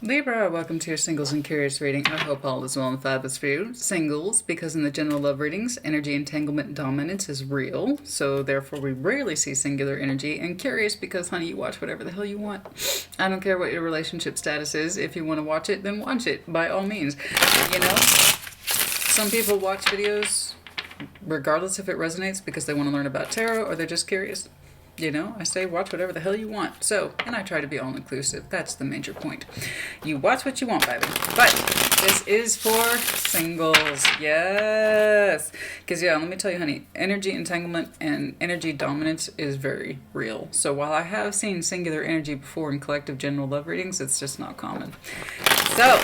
Libra, welcome to your Singles and Curious reading. I hope all is well and fabulous for you. Singles, because in the general love readings, energy entanglement dominance is real, so therefore we rarely see singular energy. And curious, because honey, you watch whatever the hell you want. I don't care what your relationship status is. If you want to watch it, then watch it, by all means. You know, some people watch videos regardless if it resonates because they want to learn about tarot or they're just curious. You know, I say watch whatever the hell you want. So, and I try to be all-inclusive. That's the major point. You watch what you want, baby. But this is for singles. Yes. Because, yeah, let me tell you, honey, energy entanglement and energy dominance is very real. So while I have seen singular energy before in collective general love readings, it's just not common. So,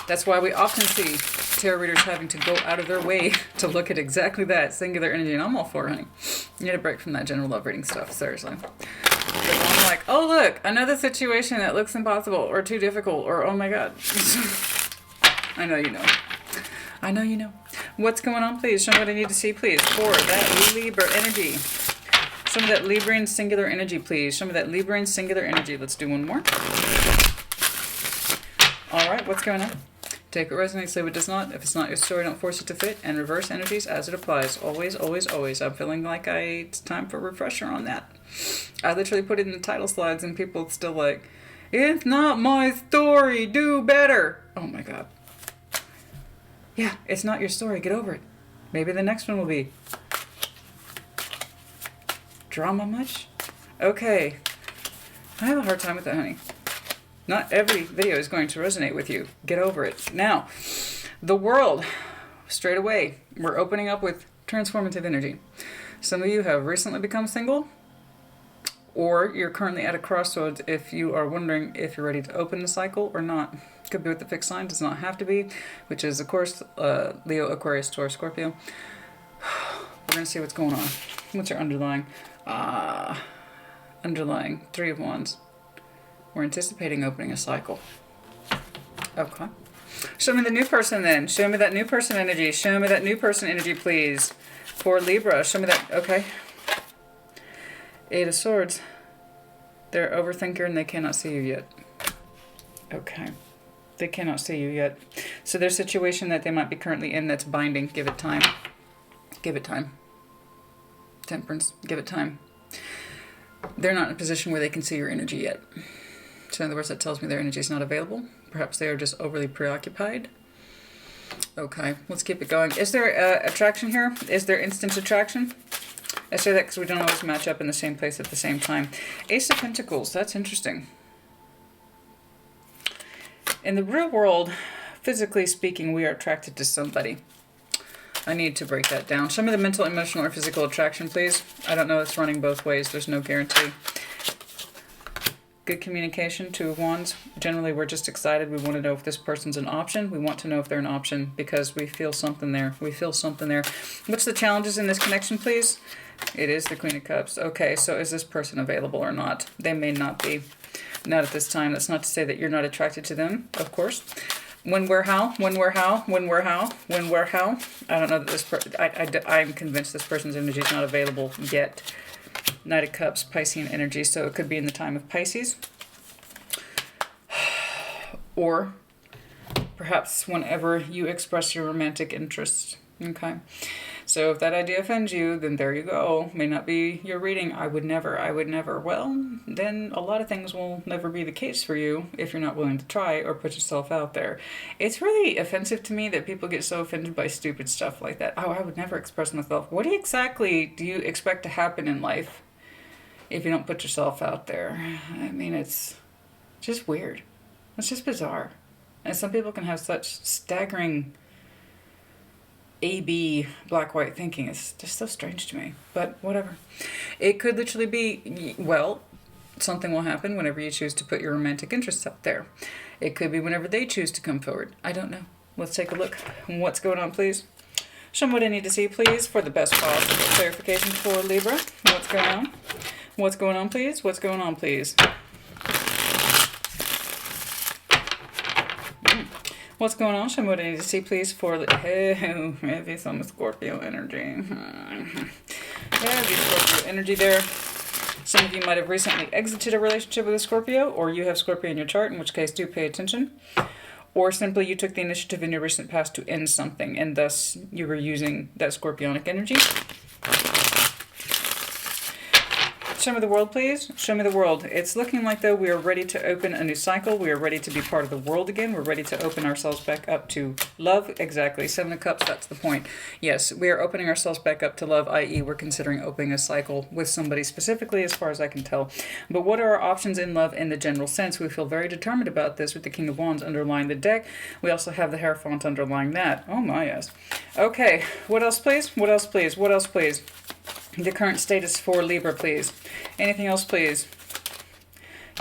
that's why we often see tarot readers having to go out of their way to look at exactly that, singular energy, and I'm all for it, honey. You need a break from that general love reading stuff, seriously. I'm like, oh look, another situation that looks impossible, or too difficult, or oh my god. I know you know. I know you know. What's going on, please? Show me what I need to see, please, for that Libra energy. Show me that Librian singular energy, please. Show me that Librian singular energy. Let's do one more. Alright, what's going on? Take what resonates, leave what does not. If it's not your story, don't force it to fit. And reverse energies as it applies. Always, always, always. I'm feeling like it's time for a refresher on that. I literally put it in the title slides and people still like, it's not my story, do better. Oh my god. Yeah, it's not your story, get over it. Maybe the next one will be. Drama much? Okay. I have a hard time with that, honey. Not every video is going to resonate with you. Get over it. Now, the world, straight away, we're opening up with transformative energy. Some of you have recently become single, or you're currently at a crossroads if you are wondering if you're ready to open the cycle or not. Could be with the fixed sign, does not have to be, which is, of course, Leo, Aquarius, Taurus, Scorpio. We're going to see what's going on. What's your underlying? Underlying, Three of Wands. We're anticipating opening a cycle. Okay. Show me the new person then. Show me that new person energy. Show me that new person energy, please. For Libra. Show me that. Okay. Eight of Swords. They're an overthinker and they cannot see you yet. Okay. They cannot see you yet. So their situation that they might be currently in that's binding. Give it time. Give it time. Temperance. Give it time. They're not in a position where they can see your energy yet. So in other words, that tells me their energy is not available. Perhaps they are just overly preoccupied. Okay, let's keep it going. Is there attraction here? Is there instant attraction? I say that because we don't always match up in the same place at the same time. Ace of Pentacles, that's interesting. In the real world, physically speaking, we are attracted to somebody. I need to break that down. Show me the mental, emotional, or physical attraction, please. I don't know, it's running both ways. There's no guarantee. Good communication, Two of Wands. Generally, we're just excited. We want to know if this person's an option. We want to know if they're an option because we feel something there. We feel something there. What's the challenges in this connection, please? It is the Queen of Cups. Okay, so is this person available or not? They may not be. Not at this time. That's not to say that you're not attracted to them, of course. When, where, how? When, where, how? When, where, how? When, where, how? I don't know that this person... I'm convinced this person's energy is not available yet. Knight of Cups, Piscean energy, so it could be in the time of Pisces. Or perhaps whenever you express your romantic interest. Okay. So if that idea offends you, then there you go. May not be your reading. I would never. Well, then a lot of things will never be the case for you if you're not willing to try or put yourself out there. It's really offensive to me that people get so offended by stupid stuff like that. Oh, I would never express myself. What exactly do you expect to happen in life if you don't put yourself out there? I mean, it's just weird. It's just bizarre. And some people can have such staggering A-B black-white thinking. It's just so strange to me. But whatever. It could literally be, well, something will happen whenever you choose to put your romantic interests out there. It could be whenever they choose to come forward. I don't know. Let's take a look. What's going on, please? Show me what I need to see, please, for the best possible clarification for Libra. What's going on? What's going on, please? What's going on, please? What's going on? Show me what I need to see, please, for heavy some Scorpio energy. Heavy Scorpio energy there. Some of you might have recently exited a relationship with a Scorpio, or you have Scorpio in your chart, in which case do pay attention. Or simply you took the initiative in your recent past to end something, and thus you were using that scorpionic energy. Show me the world, please. Show me the world. It's looking like, though, we are ready to open a new cycle. We are ready to be part of the world again. We're ready to open ourselves back up to love. Exactly. 7 of Cups, that's the point. Yes, we are opening ourselves back up to love, i.e. we're considering opening a cycle with somebody specifically, as far as I can tell. But what are our options in love in the general sense? We feel very determined about this with the King of Wands underlying the deck. We also have the Hierophant underlying that. Oh my, yes. Okay, what else, please? What else, please? What else, please? The current status for Libra, please. Anything else, please?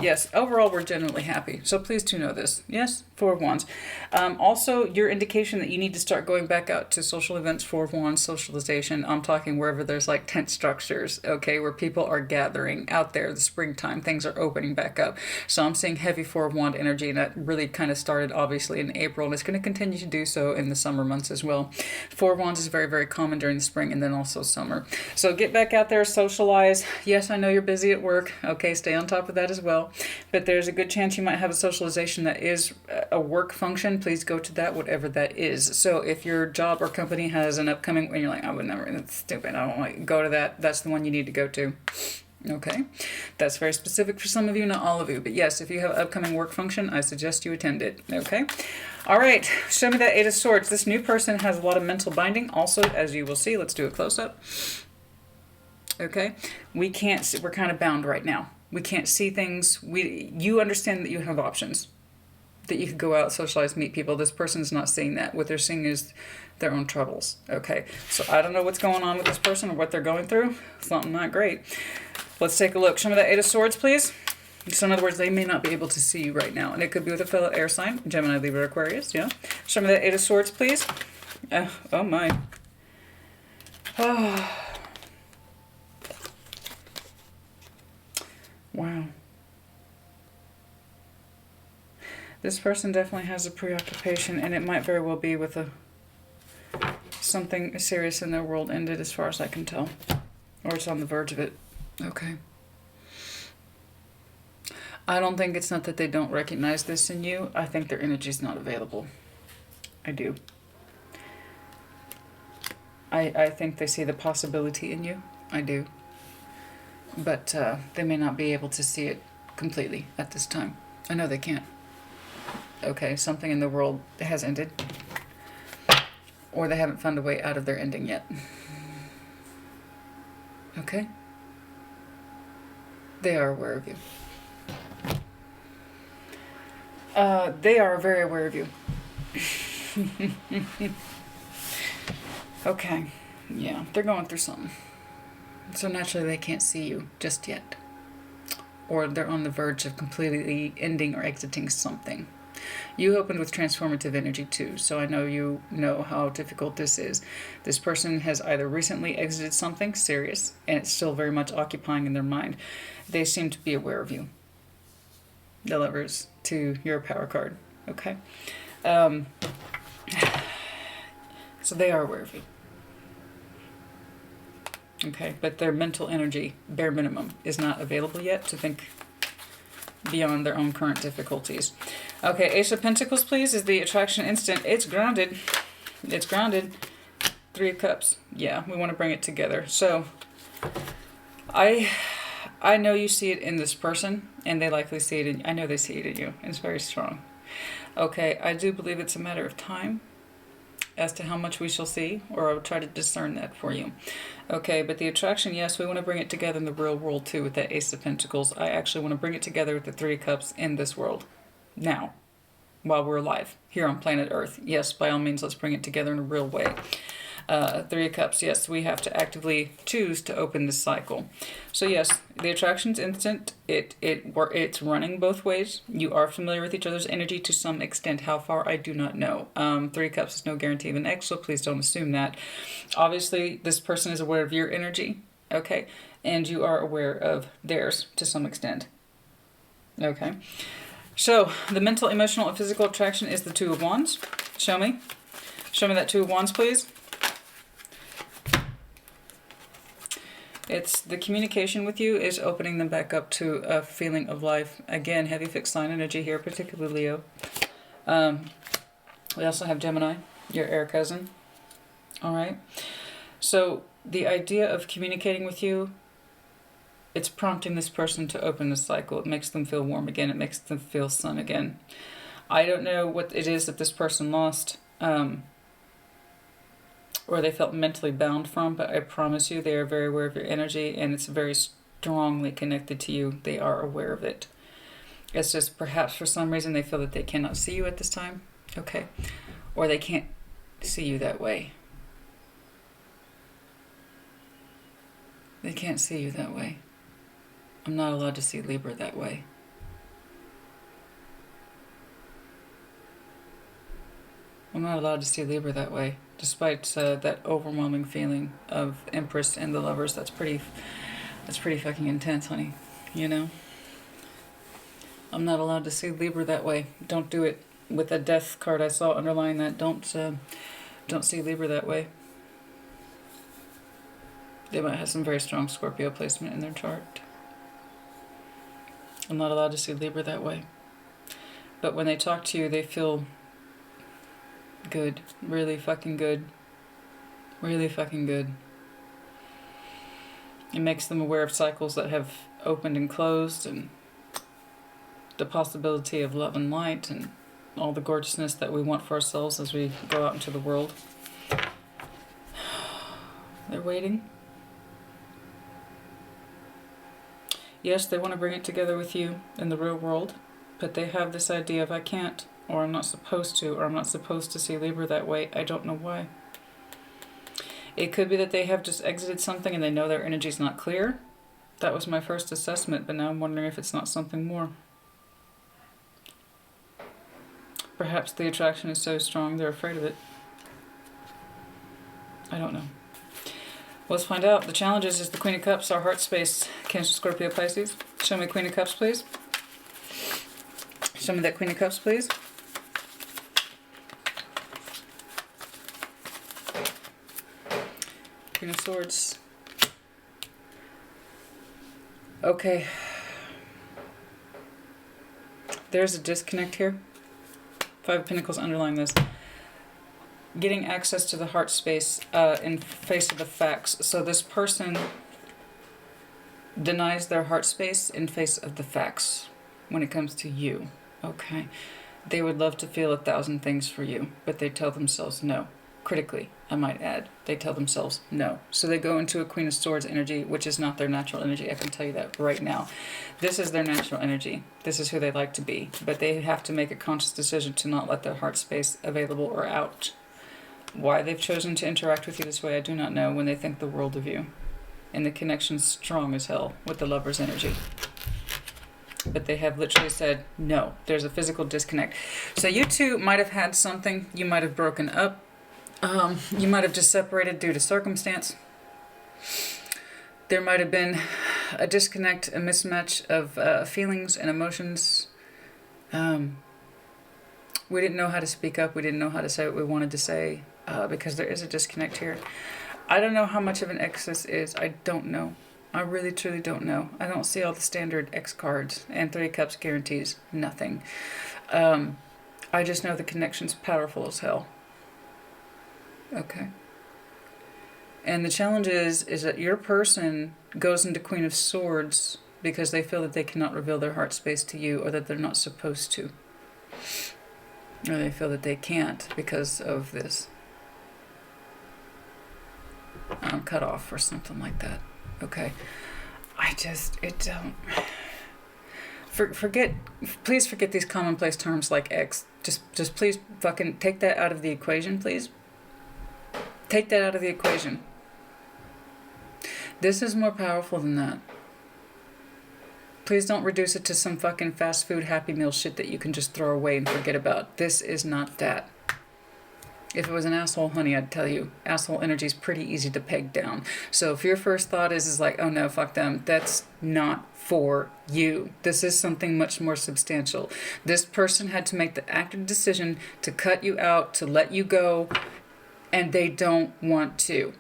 Yes, overall we're generally happy. So please do know this. Yes, 4 of Wands. Also, your indication that you need to start going back out to social events, 4 of Wands, socialization. I'm talking wherever there's like tent structures, okay, where people are gathering out there. The springtime, things are opening back up. So I'm seeing heavy 4 of Wands energy, and that really kind of started obviously in April, and it's going to continue to do so in the summer months as well. 4 of Wands is very, very common during the spring and then also summer. So get back out there, socialize. Yes, I know you're busy at work. Okay, stay on top of that as well. But there's a good chance you might have a socialization that is a work function. Please go to that, whatever that is. So if your job or company has an upcoming, and you're like, I would never, that's stupid, I don't want to go to that, that's the one you need to go to. Okay, that's very specific for some of you, not all of you. But yes, if you have an upcoming work function, I suggest you attend it. Okay, all right, show me that 8 of Swords. This new person has a lot of mental binding. Also, as you will see, let's do a close-up. Okay, we can't see, we're kind of bound right now. We can't see things. You understand that you have options, that you could go out, socialize, meet people. This person's not seeing that. What they're seeing is their own troubles. Okay, so I don't know what's going on with this person or what they're going through. Something not great. Let's take a look. Show me that 8 of Swords, please. So in other words, they may not be able to see you right now. And it could be with a fellow air sign, Gemini, Libra, Aquarius, yeah. Show me that 8 of Swords, please. Oh my. Oh. Wow. This person definitely has a preoccupation, and it might very well be with something serious in their world ended, as far as I can tell. Or it's on the verge of it. Okay. I don't think it's not that they don't recognize this in you. I think their energy is not available. I do. I think they see the possibility in you. I do. But they may not be able to see it completely at this time. I know they can't. Okay, something in the world has ended. Or they haven't found a way out of their ending yet. Okay? They are aware of you. They are very aware of you. Okay, yeah, they're going through something. So naturally they can't see you just yet. Or they're on the verge of completely ending or exiting something. You opened with transformative energy too, so I know you know how difficult this is. This person has either recently exited something serious, and it's still very much occupying in their mind. They seem to be aware of you. The Lovers to your power card, okay? So they are aware of you. Okay, but their mental energy, bare minimum, is not available yet to think beyond their own current difficulties. Okay, Ace of Pentacles, please, is the attraction instant. It's grounded. It's grounded. 3 of Cups. Yeah, we want to bring it together. So, I know you see it in this person, and they likely see it in, I know they see it in you. It's very strong. Okay, I do believe it's a matter of time as to how much we shall see, or I'll try to discern that for you. Okay, but the attraction, yes, we want to bring it together in the real world too with that Ace of Pentacles. I actually want to bring it together with the 3 of Cups in this world. Now, while we're alive, here on planet Earth. Yes, by all means, let's bring it together in a real way. 3 of Cups, yes, we have to actively choose to open this cycle. So yes, the attraction's instant. It's running both ways. You are familiar with each other's energy to some extent. How far, I do not know. 3 of Cups is no guarantee of an X, so please don't assume that. Obviously, this person is aware of your energy, okay? And you are aware of theirs to some extent, okay? So, the mental, emotional, and physical attraction is the 2 of Wands. Show me. Show me that 2 of Wands, please. It's the communication with you is opening them back up to a feeling of life. Again, heavy fixed sign energy here, particularly Leo. We also have Gemini, your air cousin. All right. So the idea of communicating with you, it's prompting this person to open the cycle. It makes them feel warm again. It makes them feel sun again. I don't know what it is that this person lost, or they felt mentally bound from, but I promise you they are very aware of your energy, and it's very strongly connected to you. They are aware of it. It's just perhaps for some reason they feel that they cannot see you at this time. Okay. Or they can't see you that way. They can't see you that way. I'm not allowed to see Libra that way. I'm not allowed to see Libra that way, despite that overwhelming feeling of Empress and the Lovers. That's pretty fucking intense, honey. You know? I'm not allowed to see Libra that way. Don't do it. With a death card I saw underlying that, don't see Libra that way. They might have some very strong Scorpio placement in their chart. I'm not allowed to see Libra that way. But when they talk to you, they feel good. Really fucking good. Really fucking good. It makes them aware of cycles that have opened and closed, and the possibility of love and light, and all the gorgeousness that we want for ourselves as we go out into the world. They're waiting. Yes, they want to bring it together with you in the real world, but they have this idea of I can't, or I'm not supposed to, or I'm not supposed to see Libra that way. I don't know why. It could be that they have just exited something and they know their energy's not clear. That was my first assessment, but now I'm wondering if it's not something more. Perhaps the attraction is so strong they're afraid of it. I don't know. Let's find out. The challenge is the Queen of Cups, our heart space, Cancer, Scorpio, Pisces. Show me Queen of Cups, please. Show me that Queen of Cups, please. Queen of Swords. Okay. There's a disconnect here. Five of Pentacles underlying this. Getting access to the heart space in face of the facts. So this person denies their heart space in face of the facts when it comes to you. Okay. They would love to feel 1,000 things for you, but they tell themselves no. Critically, I might add. They tell themselves no. So they go into a Queen of Swords energy, which is not their natural energy. I can tell you that right now. This is their natural energy. This is who they like to be. But they have to make a conscious decision to not let their heart space available or out. Why they've chosen to interact with you this way, I do not know, when they think the world of you. And the connection's strong as hell with the Lover's energy. But they have literally said, no, there's a physical disconnect. So you two might have had something. You might have broken up. You might have just separated due to circumstance. There might have been a disconnect, a mismatch of feelings and emotions. We didn't know how to speak up. We didn't know how to say what we wanted to say because there is a disconnect here. I don't know how much of an X this is. I don't know. I really, truly don't know. I don't see all the standard X cards and Three of Cups guarantees. Nothing. I just know the connection's powerful as hell. Okay. And the challenge is that your person goes into Queen of Swords because they feel that they cannot reveal their heart space to you, or that they're not supposed to. Or they feel that they can't because of this cut off or something like that. Okay. Please forget these commonplace terms like X. Just please fucking take that out of the equation, please. Take that out of the equation. This is more powerful than that. Please don't reduce it to some fucking fast food Happy Meal shit that you can just throw away and forget about. This is not that. If it was an asshole, honey, I'd tell you, asshole energy is pretty easy to peg down. So if your first thought is like, oh no, fuck them, that's not for you. This is something much more substantial. This person had to make the active decision to cut you out, to let you go, and they don't want to.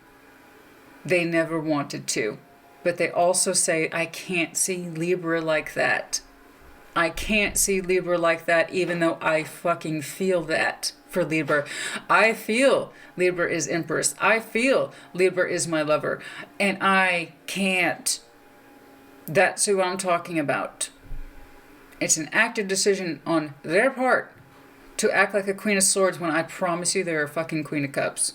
They never wanted to. But they also say, I can't see Libra like that. I can't see Libra like that, even though I fucking feel that for Libra. I feel Libra is Empress. I feel Libra is my lover. And I can't. That's who I'm talking about. It's an active decision on their part to act like a Queen of Swords when I promise you they're a fucking Queen of Cups.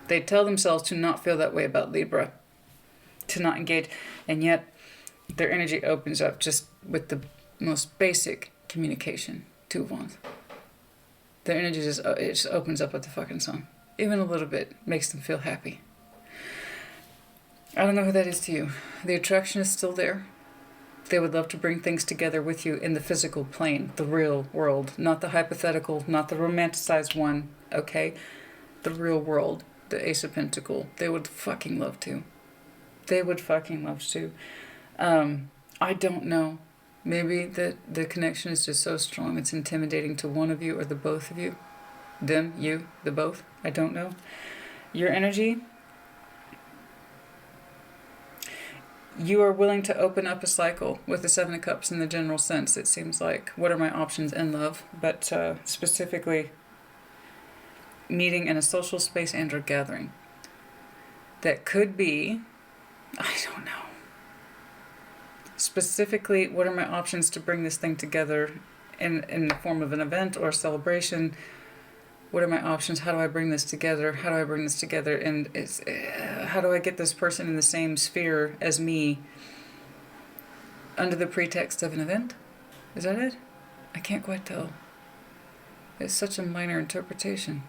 They tell themselves to not feel that way about Libra, to not engage, and yet their energy opens up just with the most basic communication. 2 of Wands. Their energy just opens up with the fucking sun. Even a little bit makes them feel happy. I don't know who that is to you. The attraction is still there. They would love to bring things together with you in the physical plane, the real world, not the hypothetical, not the romanticized one, okay? The real world, the Ace of Pentacles. They would fucking love to. They would fucking love to. I don't know. Maybe the connection is just so strong it's intimidating to one of you or the both of you. Them, you, the both. I don't know. Your energy, you are willing to open up a cycle with the 7 of Cups in the general sense, it seems like. What are my options in love? But specifically, meeting in a social space and or gathering. That could be, I don't know. Specifically, what are my options to bring this thing together in the form of an event or a celebration? What are my options? How do I bring this together? How do I bring this together? And how do I get this person in the same sphere as me under the pretext of an event? Is that it? I can't quite tell. It's such a minor interpretation.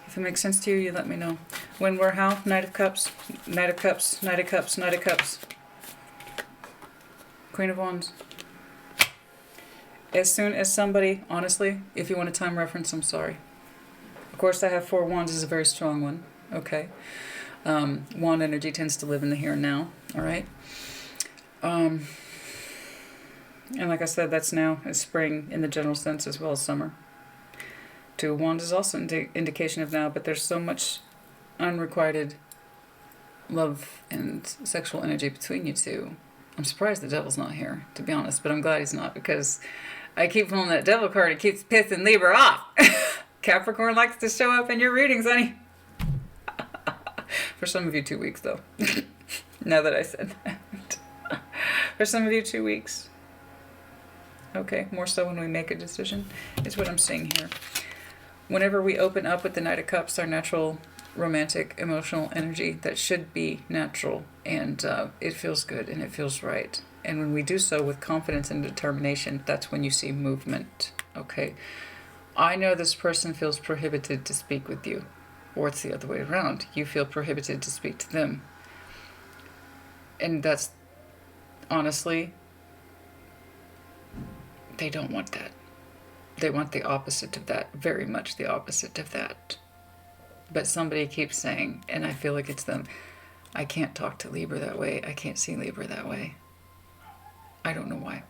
If it makes sense to you, you let me know. When, where, how? Knight of Cups, Knight of Cups, Knight of Cups, Knight of Cups. Queen of Wands. As soon as somebody, honestly, if you want a time reference, I'm sorry. Of course, I have 4 Wands is a very strong one. Okay. Wand energy tends to live in the here and now. All right. And like I said, that's now. It's spring in the general sense as well as summer. 2 of Wands is also an indication of now, but there's so much unrequited love and sexual energy between you two. I'm surprised the devil's not here, to be honest, but I'm glad he's not, because I keep pulling that devil card. It keeps pissing Libra off. Capricorn likes to show up in your readings, honey. For some of you, 2 weeks, though. Now that I said that. For some of you, 2 weeks. Okay, more so when we make a decision, is what I'm seeing here. Whenever we open up with the Knight of Cups, our natural romantic emotional energy that should be natural, and it feels good and it feels right, and when we do so with confidence and determination, that's when you see movement. Okay, I know this person feels prohibited to speak with you, or it's the other way around. You feel prohibited to speak to them, and that's honestly, they don't want that. They want the opposite of that, very much the opposite of that. But somebody keeps saying, and I feel like it's them, I can't talk to Libra that way. I can't see Libra that way. I don't know why.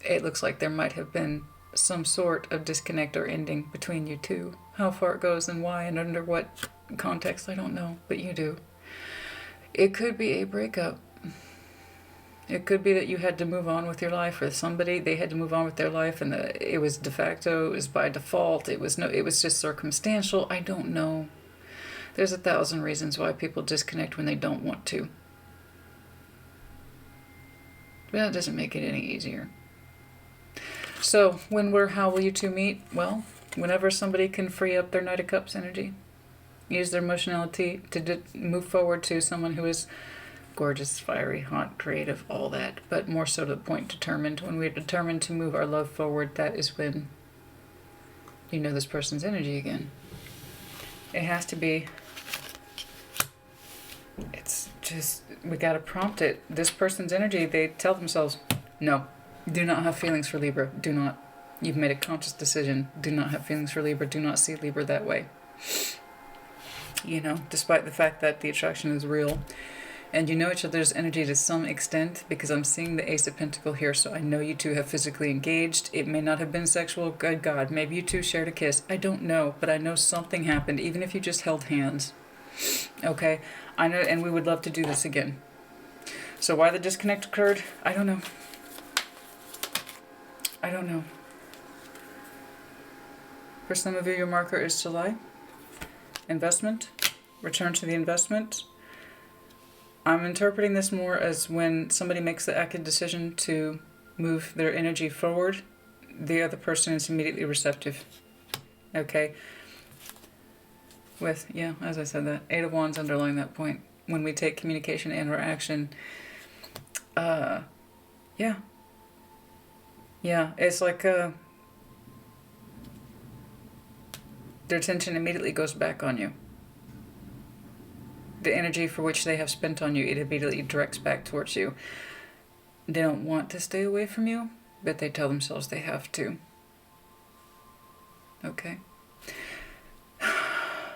It looks like there might have been some sort of disconnect or ending between you two. How far it goes and why and under what context, I don't know, but you do. It could be a breakup. It could be that you had to move on with your life, or somebody, they had to move on with their life, and it was de facto, it was by default, it was just circumstantial. I don't know. There's 1,000 reasons why people disconnect when they don't want to. But that doesn't make it any easier. So, when, where, how will you two meet? Well, whenever somebody can free up their Knight of Cups energy, use their emotionality to move forward to someone who is gorgeous, fiery, hot, creative, all that, but more so to the point, determined. When we're determined to move our love forward, that is when you know this person's energy again. It has to be. It's just, we gotta prompt it. This person's energy, they tell themselves, no, do not have feelings for Libra. Do not. You've made a conscious decision. Do not have feelings for Libra. Do not see Libra that way. You know, despite the fact that the attraction is real. And you know each other's energy to some extent, because I'm seeing the Ace of Pentacles here, so I know you two have physically engaged. It may not have been sexual, good God. Maybe you two shared a kiss. I don't know, but I know something happened, even if you just held hands. Okay, I know, and we would love to do this again. So why the disconnect occurred? I don't know. I don't know. For some of you, your marker is July. Investment. Return to the investment. I'm interpreting this more as when somebody makes the active decision to move their energy forward, the other person is immediately receptive. Okay? With, yeah, as I said, that Eight of Wands underlying that point. When we take communication and or action, yeah. Yeah, it's like their attention immediately goes back on you. The energy for which they have spent on you, it immediately directs back towards you. They don't want to stay away from you, but they tell themselves they have to. Okay?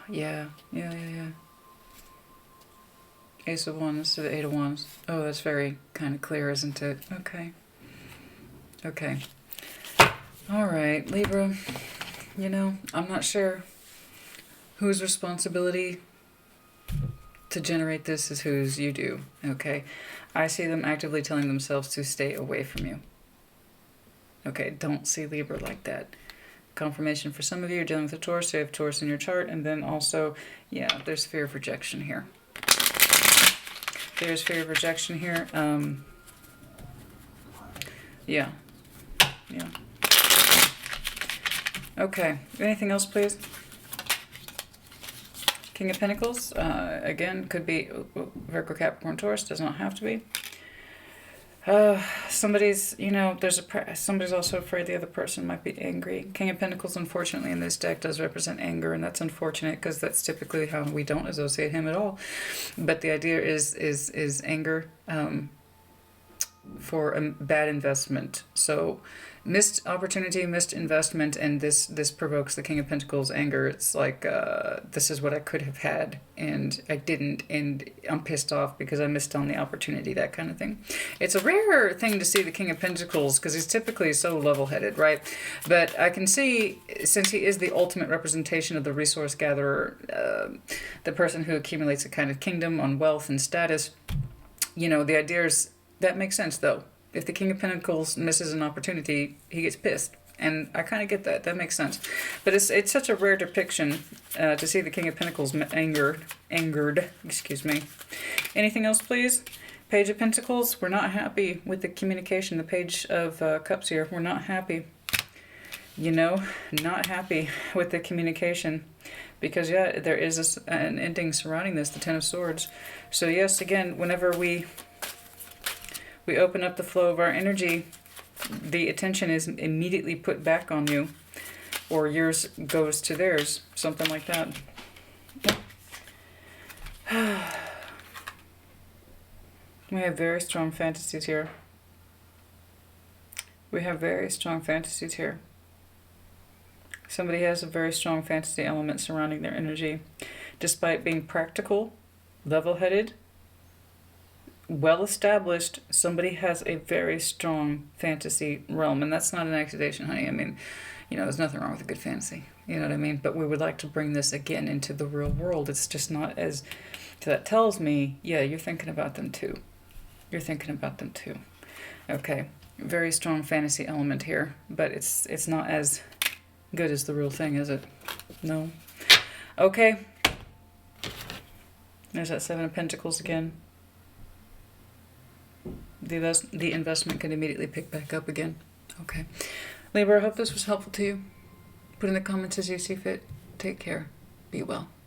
Yeah. Ace of Wands to the Eight of Wands. Oh, that's very kind of clear, isn't it? Okay. Okay. All right, Libra. You know, I'm not sure whose responsibility to generate this is whose. You do. Okay? I see them actively telling themselves to stay away from you. Okay, don't see Libra like that. Confirmation for some of you, you're dealing with a Taurus, so you have Taurus in your chart, and then also, yeah, there's fear of rejection here. There's fear of rejection here. Yeah. Okay, anything else, please? King of Pentacles, again, could be Virgo, Capricorn, Taurus, does not have to be. Somebody's, you know, somebody's also afraid the other person might be angry. King of Pentacles, unfortunately, in this deck does represent anger, and that's unfortunate because that's typically how we don't associate him at all. But the idea is anger for a bad investment. So missed opportunity, missed investment, and this provokes the King of Pentacles anger. It's like, this is what I could have had, and I didn't, and I'm pissed off because I missed on the opportunity, that kind of thing. It's a rare thing to see the King of Pentacles because he's typically so level-headed, right? But I can see, since he is the ultimate representation of the resource gatherer, the person who accumulates a kind of kingdom on wealth and status, you know, the idea is, that makes sense, though. If the King of Pentacles misses an opportunity, he gets pissed. And I kind of get that. That makes sense. But it's such a rare depiction to see the King of Pentacles angered. Excuse me. Anything else, please? Page of Pentacles. We're not happy with the communication. The Page of Cups here. We're not happy. You know, not happy with the communication. Because, yeah, there is an ending surrounding this, the Ten of Swords. So, yes, again, whenever we open up the flow of our energy, the attention is immediately put back on you, or yours goes to theirs, something like that. We have very strong fantasies here. Somebody has a very strong fantasy element surrounding their energy. Despite being practical, level-headed, well-established, somebody has a very strong fantasy realm. And that's not an accusation, honey. I mean, you know, there's nothing wrong with a good fantasy. You know what I mean? But we would like to bring this again into the real world. It's just not as... So that tells me, yeah, you're thinking about them too. Okay. Very strong fantasy element here. But it's not as good as the real thing, is it? No. Okay. There's that Seven of Pentacles again. The investment can immediately pick back up again. Okay. Libra, I hope this was helpful to you. Put in the comments as you see fit. Take care. Be well.